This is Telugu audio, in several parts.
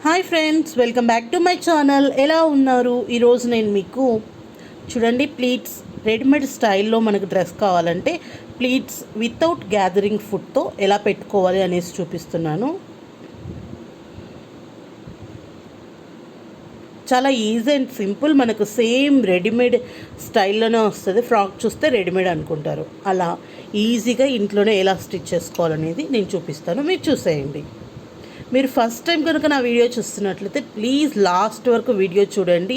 Hi friends, welcome back to my channel. ఎలా ఉన్నారు? ఈరోజు నేను మీకు చూడండి ప్లీట్స్ రెడీమేడ్ స్టైల్లో మనకు డ్రెస్ కావాలంటే ప్లీట్స్ వితౌట్ గ్యాదరింగ్ ఫుట్తో ఎలా పెట్టుకోవాలి అనేసి చూపిస్తున్నాను. చాలా ఈజీ అండ్ సింపుల్. మనకు సేమ్ రెడీమేడ్ స్టైల్లోనే వస్తుంది. ఫ్రాక్ చూస్తే రెడీమేడ్ అనుకుంటారు. అలా ఈజీగా ఇంట్లోనే ఎలా స్టిచ్ చేసుకోవాలనేది నేను చూపిస్తాను, మీరు చూసేయండి. మీరు ఫస్ట్ టైం కనుక నా వీడియో చూస్తున్నట్లయితే ప్లీజ్ లాస్ట్ వరకు వీడియో చూడండి.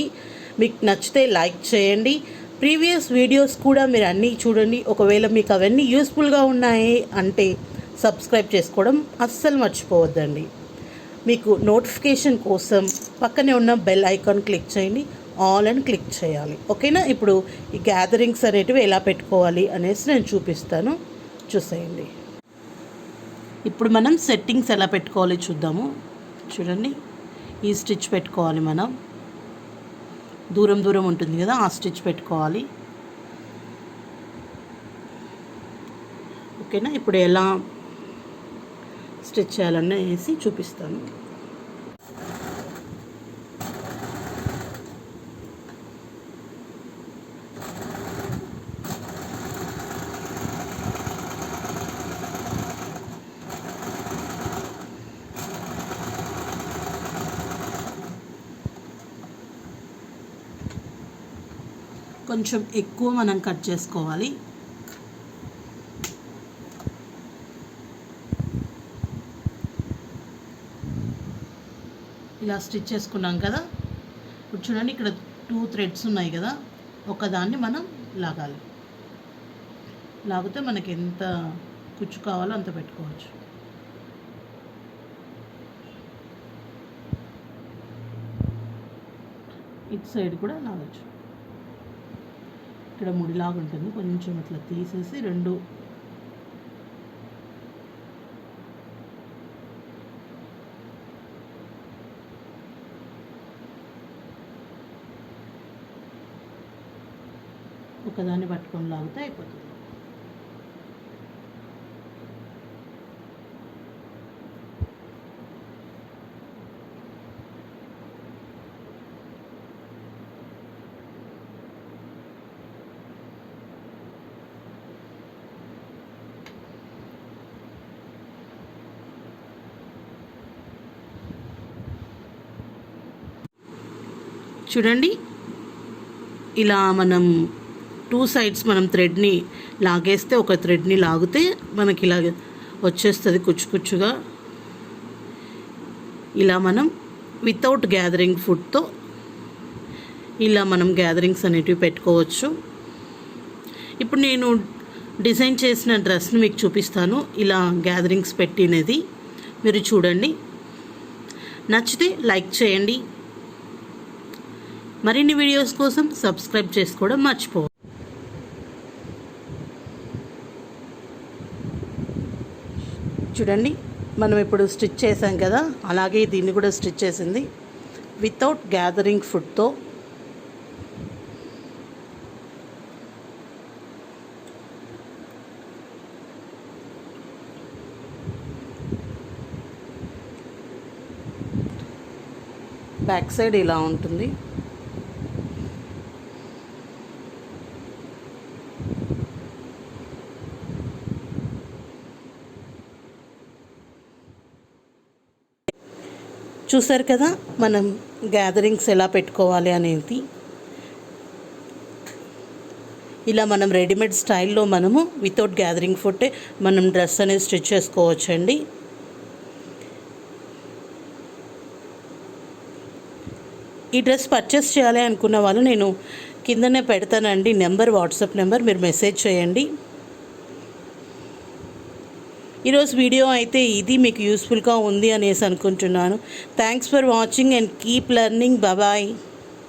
మీకు నచ్చితే లైక్ చేయండి. ప్రీవియస్ వీడియోస్ కూడా మీరు అన్నీ చూడండి. ఒకవేళ మీకు అవన్నీ యూస్ఫుల్గా ఉన్నాయి అంటే సబ్స్క్రైబ్ చేసుకోవడం అస్సలు మర్చిపోవద్దండి. మీకు నోటిఫికేషన్ కోసం పక్కనే ఉన్న బెల్ ఐకాన్ క్లిక్ చేయండి. ఆల్ అని క్లిక్ చేయాలి, ఓకేనా? ఇప్పుడు ఈ గ్యాదరింగ్స్ అనేటివి ఎలా పెట్టుకోవాలి అనేసి నేను చూపిస్తాను, చూసేయండి. ఇప్పుడు మనం సెట్టింగ్స్ ఎలా పెట్టుకోవాలి చూద్దాము. చూడండి, ఈ స్టిచ్ పెట్టుకోవాలి. మనం దూరం దూరం ఉంటుంది కదా, ఆ స్టిచ్ పెట్టుకోవాలి, ఓకేనా? ఇప్పుడు ఎలా స్టిచ్ చేయాలనేసి చూపిస్తాను. కొంచెం ఎక్కువ మనం కట్ చేసుకోవాలి. ఇలా స్టిచ్ చేసుకున్నాం కదా. ఇప్పుడు చూడండి, ఇక్కడ 2 థ్రెడ్స్ ఉన్నాయి కదా, ఒకదాన్ని మనం లాగాలి. లాగితే మనకి ఎంత కుచ్చు కావాలో అంత పెట్టుకోవచ్చు. ఇటు సైడ్ కూడా లాగచ్చు. ఇక్కడ ముడిలాగా ఉంటుంది, కొంచెం ఇట్లా తీసేసి రెండు ఒకదాన్ని పట్టుకొని లాగితే అయిపోతుంది. చూడండి, ఇలా మనం 2 సైడ్స్ మనం థ్రెడ్ని లాగేస్తే, ఒక థ్రెడ్ని లాగితే మనకి ఇలా వచ్చేస్తుంది కుచ్చుగా. ఇలా మనం వితౌట్ గ్యాదరింగ్ ఫుట్తో ఇలా మనం గ్యాదరింగ్స్ అనేటివి పెట్టుకోవచ్చు. ఇప్పుడు నేను డిజైన్ చేసిన డ్రెస్ని మీకు చూపిస్తాను, ఇలా గ్యాదరింగ్స్ పెట్టినది. మీరు చూడండి, నచ్చితే లైక్ చేయండి. మరిన్ని వీడియోస్ కోసం సబ్స్క్రైబ్ చేసుకోవడం మర్చిపో. చూడండి, మనం ఇప్పుడు స్టిచ్ చేసాం కదా, అలాగే దీన్ని కూడా స్టిచ్ చేసింది వితౌట్ గ్యాదరింగ్ ఫుట్తో. బ్యాక్ సైడ్ ఇలా ఉంటుంది. చూసారు కదా మనం గ్యాదరింగ్స్ ఎలా పెట్టుకోవాలి అనేది. ఇలా మనం రెడీమేడ్ స్టైల్లో మనము వితౌట్ గ్యాదరింగ్ ఫుట్టే మనం డ్రెస్ అనేది స్టిచ్ చేసుకోవచ్చండి. ఈ డ్రెస్ పర్చేస్ చేయాలి అనుకున్న వాళ్ళు నేను కిందనే పెడతానండి నెంబర్, వాట్సాప్ నెంబర్, మీరు మెసేజ్ చేయండి. ఈరోజు వీడియో అయితే ఇది మీకు యూస్ఫుల్గా ఉంది అనేసి అనుకుంటున్నాను. Thanks for watching and keep learning. Bye.